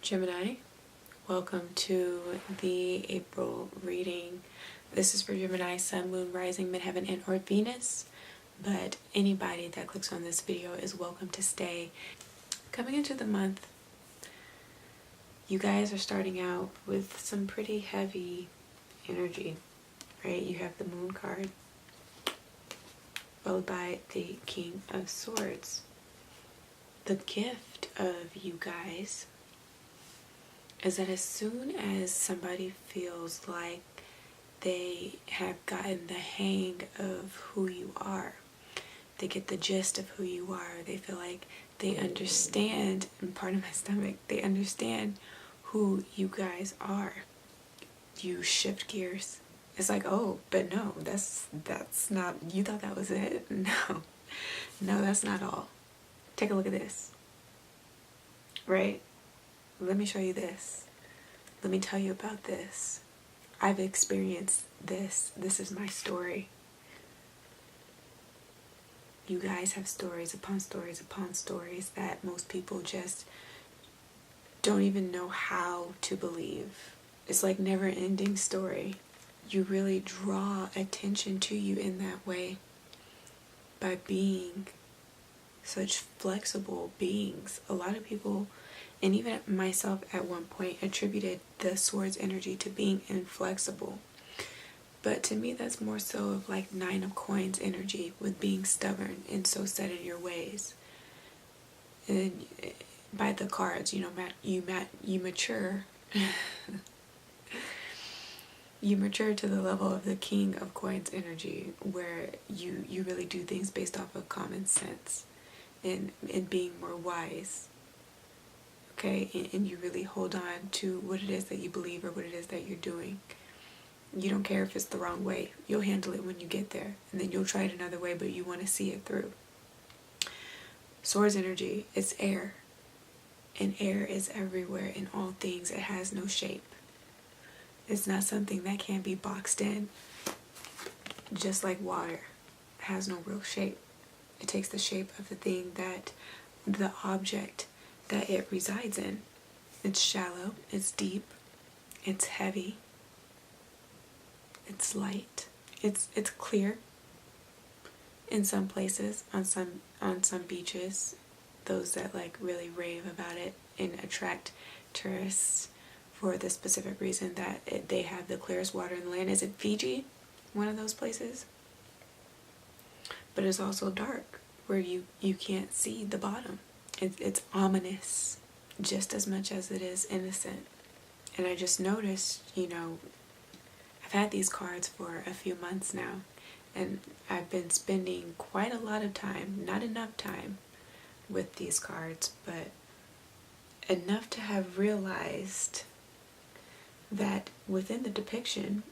Gemini, welcome to the April reading. This is for Gemini, Sun, Moon, Rising, Midheaven, and or Venus, but anybody that clicks on this video is welcome to stay. Coming into the month, you guys are starting out with some pretty heavy energy, right? You have the Moon card, followed by the King of Swords. The gift of you guys is that as soon as somebody feels like they have gotten the hang of who you are, they get the gist of who you are, they feel like they understand, and part of my stomach, they understand who you guys are, you shift gears. It's like, oh, but no, that's not, you thought that was it? No, that's not all. Take a look at this, right? Let me show you this. Let me tell you about this. I've experienced this. This is my story. You guys have stories upon stories upon stories that most people just don't even know how to believe. It's like never-ending story. You really draw attention to you in that way by being such flexible beings. A lot of people, and even myself at one point, attributed the Swords energy to being inflexible. But to me, that's more so of like Nine of Coins energy, with being stubborn and so set in your ways. And by the cards, you mature. You mature to the level of the King of Coins energy, where you really do things based off of common sense and being more wise. Okay, and you really hold on to what it is that you believe or what it is that you're doing. You don't care if it's the wrong way. You'll handle it when you get there, and then you'll try it another way, but you want to see it through. Swords energy, it's air, and air is everywhere in all things. It has no shape. It's not something that can be boxed in. Just like water, it has no real shape. It takes the shape of the thing, that the object that it resides in. It's shallow, it's deep, it's heavy, it's light, it's clear in some places, on some beaches, those that like really rave about it and attract tourists for the specific reason that they have the clearest water in the land. Is it Fiji? One of those places? But it's also dark, where you can't see the bottom. It's ominous just as much as it is innocent. And I just noticed, I've had these cards for a few months now, and I've been spending quite a lot of time, not enough time, with these cards, but enough to have realized that within the depiction,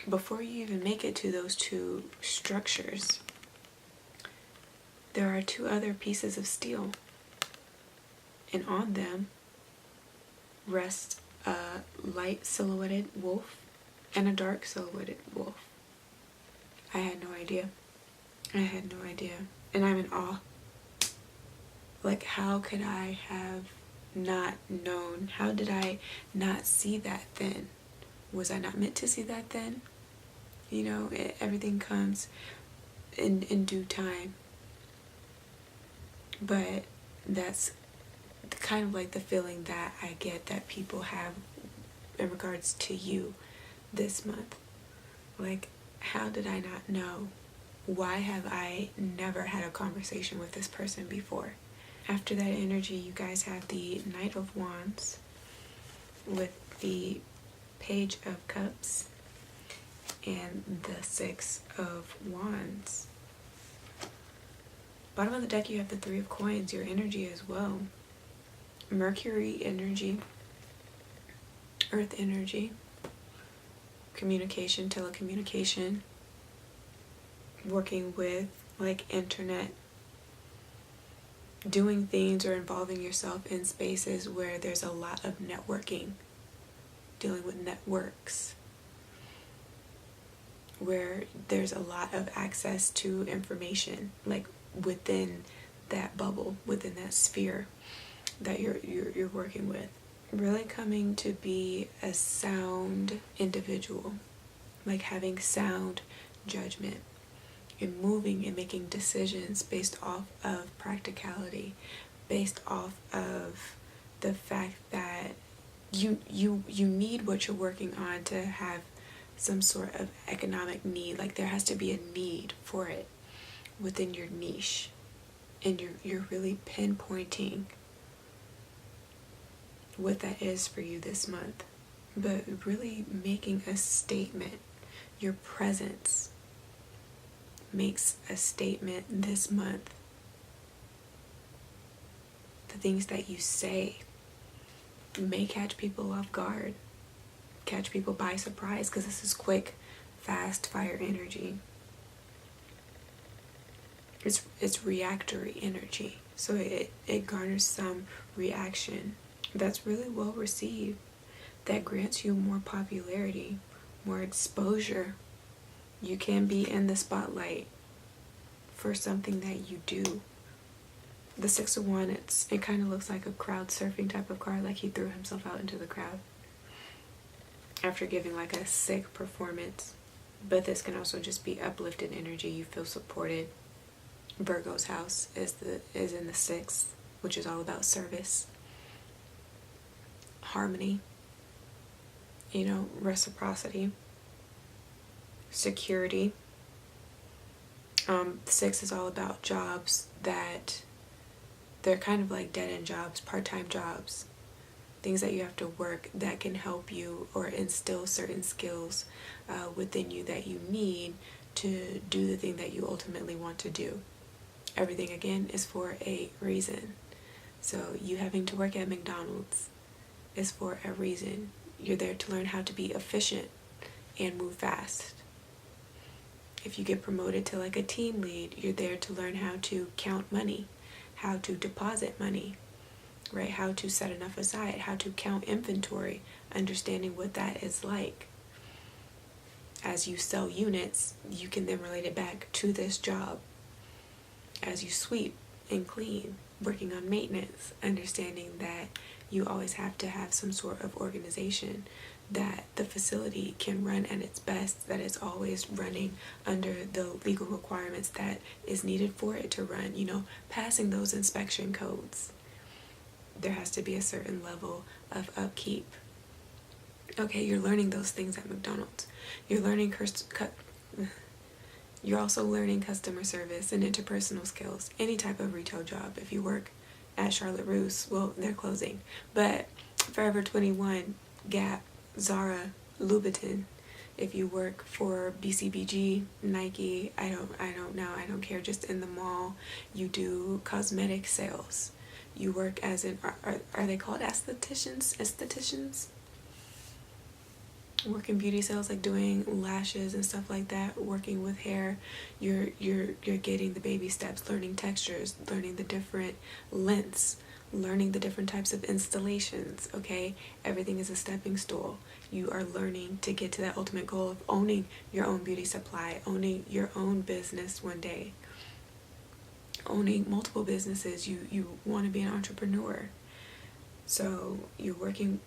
before you even make it to those two structures, there are two other pieces of steel, and on them rests a light silhouetted wolf and a dark silhouetted wolf. I had no idea. And I'm in awe. Like, how could I have not known? How did I not see that then? Was I not meant to see that then? Everything comes in due time. But that's kind of like the feeling that I get that people have in regards to you this month. Like, how did I not know? Why have I never had a conversation with this person before? After that energy, you guys have the Knight of Wands with the Page of Cups and the Six of Wands. Bottom of the deck, you have the Three of Coins, your energy as well. Mercury energy, Earth energy, communication, telecommunication, working with like internet, doing things or involving yourself in spaces where there's a lot of networking, dealing with networks, where there's a lot of access to information, like within that bubble, within that sphere that you're working with. really coming to be a sound individual, like having sound judgment and moving and making decisions based off of practicality, based off of the fact that you need what you're working on to have some sort of economic need. Like there has to be a need for it within your niche, and you're really pinpointing what that is for you this month, but really making a statement. Your presence makes a statement this month. The things that you say may catch people off guard, catch people by surprise, because this is quick, fast fire energy. It's reactory energy, so it garners some reaction that's really well received, that grants you more popularity, more exposure. You can be in the spotlight for something that you do. The Six of Wands, it kind of looks like a crowd surfing type of card, like he threw himself out into the crowd after giving like a sick performance. But this can also just be uplifted energy. You feel supported. Virgo's house is in the sixth, which is all about service, harmony, reciprocity, security. Six is all about jobs that they're kind of like dead-end jobs, part-time jobs, things that you have to work that can help you or instill certain skills within you that you need to do the thing that you ultimately want to do. Everything, again, is for a reason. So you having to work at McDonald's is for a reason. You're there to learn how to be efficient and move fast. If you get promoted to like a team lead, you're there to learn how to count money, how to deposit money, right? How to set enough aside, how to count inventory, understanding what that is like. As you sell units, you can then relate it back to this job. As you sweep and clean, working on maintenance, understanding that you always have to have some sort of organization, that the facility can run at its best, that it's always running under the legal requirements that is needed for it to run, passing those inspection codes. There has to be a certain level of upkeep. Okay, you're learning those things at McDonald's. You're also learning customer service and interpersonal skills. Any type of retail job. If you work at Charlotte Russe, well, they're closing. But Forever 21, Gap, Zara, Louboutin. If you work for BCBG, Nike, I don't know, I don't care. Just in the mall, you do cosmetic sales. You work as are they called estheticians? Work in beauty sales, like doing lashes and stuff like that, working with hair. You're getting the baby steps, learning textures, learning the different lengths, learning the different types of installations. Okay, everything is a stepping stool. You are learning to get to that ultimate goal of owning your own beauty supply, owning your own business one day, owning multiple businesses. You want to be an entrepreneur. So you're working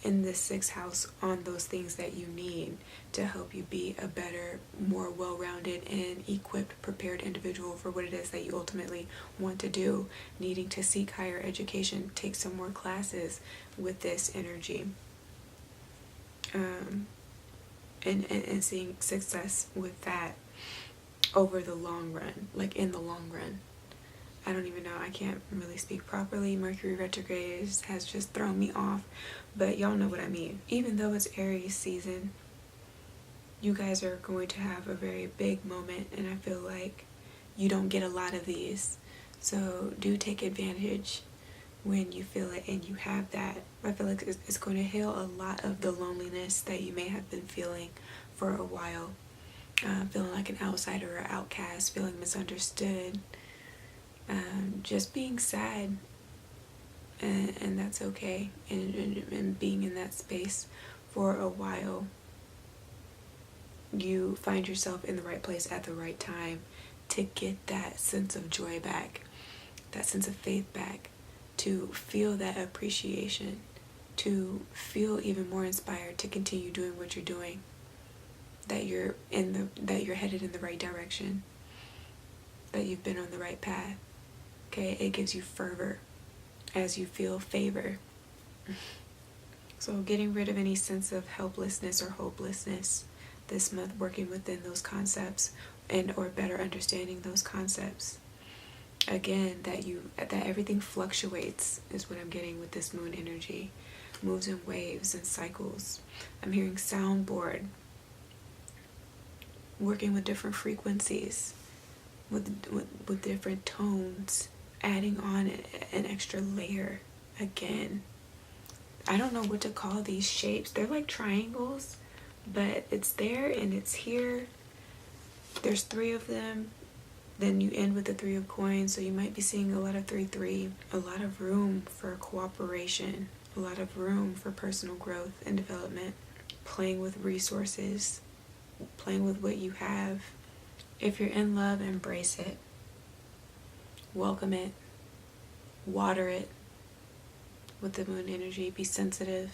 in this sixth house on those things that you need to help you be a better, more well-rounded and equipped, prepared individual for what it is that you ultimately want to do. Needing to seek higher education, take some more classes with this energy, and seeing success with that over the long run, like in the long run. I don't even know, I can't really speak properly. Mercury retrograde has just thrown me off, but y'all know what I mean. Even though it's Aries season, you guys are going to have a very big moment, and I feel like you don't get a lot of these. So do take advantage when you feel it and you have that. I feel like it's going to heal a lot of the loneliness that you may have been feeling for a while. Feeling like an outsider or outcast, feeling misunderstood. Just being sad, and that's okay, and being in that space for a while, you find yourself in the right place at the right time to get that sense of joy back, that sense of faith back, to feel that appreciation, to feel even more inspired to continue doing what you're doing, that you're headed in the right direction, that you've been on the right path. Okay, it gives you fervor as you feel favor. So getting rid of any sense of helplessness or hopelessness this month, working within those concepts and or better understanding those concepts. Again, that everything fluctuates is what I'm getting with this moon energy. Moves in waves and cycles. I'm hearing soundboard, working with different frequencies, with different tones, adding on an extra layer. Again, I don't know what to call these shapes. They're like triangles, but it's there and it's here. There's 3 of them. Then you end with the 3 of coins, so you might be seeing a lot of 3-3. A lot of room for cooperation, a lot of room for personal growth and development, playing with resources, playing with what you have. If you're in love, embrace it. Welcome it. Water it with the moon energy. Be sensitive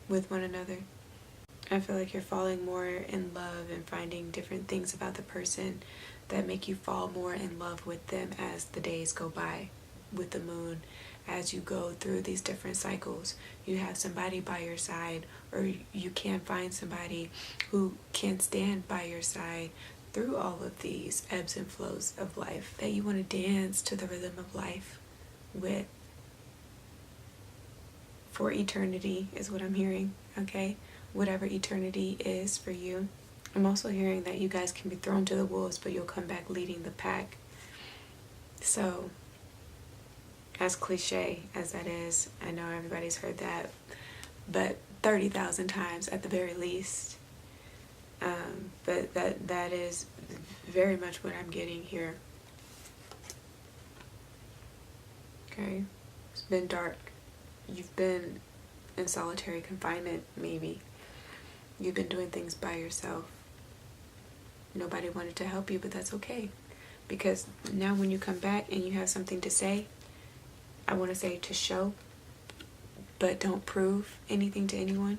with one another. I feel like you're falling more in love and finding different things about the person that make you fall more in love with them as the days go by with the moon. As you go through these different cycles, you have somebody by your side, or you can find somebody who can stand by your side through all of these ebbs and flows of life, that you want to dance to the rhythm of life with for eternity is what I'm hearing. Okay, whatever eternity is for you. I'm also hearing that you guys can be thrown to the wolves, but you'll come back leading the pack. So, as cliche as that is, I know everybody's heard that, but 30,000 times at the very least. But that is very much what I'm getting here. Okay, it's been dark. You've been in solitary confinement, maybe. You've been doing things by yourself. Nobody wanted to help you, but that's okay. Because now when you come back and you have something to say, I want to say to show, but don't prove anything to anyone.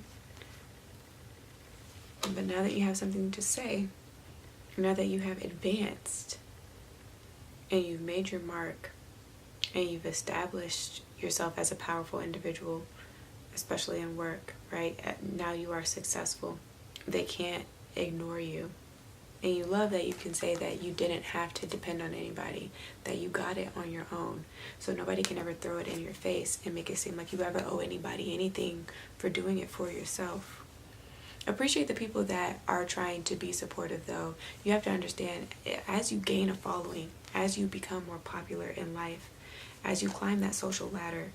But now that you have something to say, now that you have advanced and you've made your mark and you've established yourself as a powerful individual, especially in work, right? Now you are successful. They can't ignore you. And you love that you can say that you didn't have to depend on anybody, that you got it on your own. So nobody can ever throw it in your face and make it seem like you ever owe anybody anything for doing it for yourself. Appreciate the people that are trying to be supportive, though. You have to understand, as you gain a following, as you become more popular in life, as you climb that social ladder,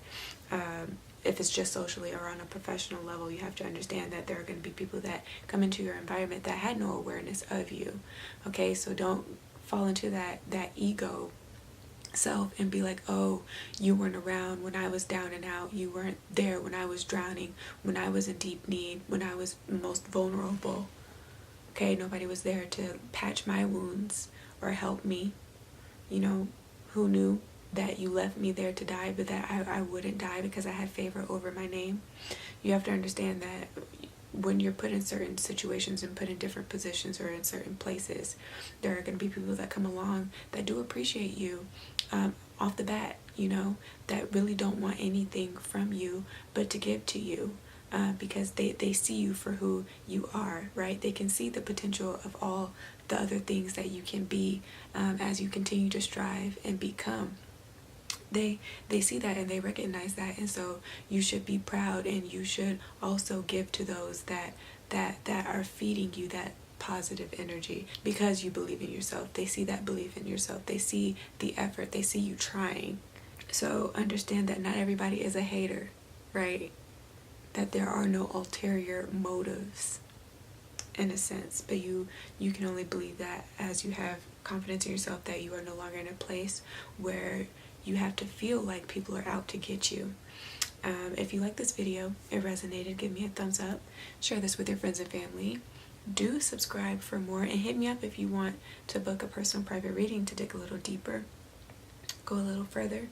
if it's just socially or on a professional level, you have to understand that there are going to be people that come into your environment that had no awareness of you. Okay, so don't fall into that ego self and be like, oh, you weren't around when I was down and out. You weren't there when I was drowning, when I was in deep need, when I was most vulnerable. Okay, nobody was there to patch my wounds or help me. You know, who knew that you left me there to die, but that I wouldn't die because I had favor over my name? You have to understand that when you're put in certain situations and put in different positions or in certain places, there are going to be people that come along that do appreciate you off the bat, you know, that really don't want anything from you but to give to you, because they see you for who you are, right? They can see the potential of all the other things that you can be as you continue to strive and become. They see that and they recognize that, and so you should be proud, and you should also give to those that are feeding you that positive energy because you believe in yourself. They see that belief in yourself. They see the effort. They see you trying. So understand that not everybody is a hater, right? That there are no ulterior motives in a sense, but you can only believe that as you have confidence in yourself that you are no longer in a place where you have to feel like people are out to get you. If you like this video, it resonated, give me a thumbs up. Share this with your friends and family. Do subscribe for more, and hit me up if you want to book a personal private reading to dig a little deeper, go a little further.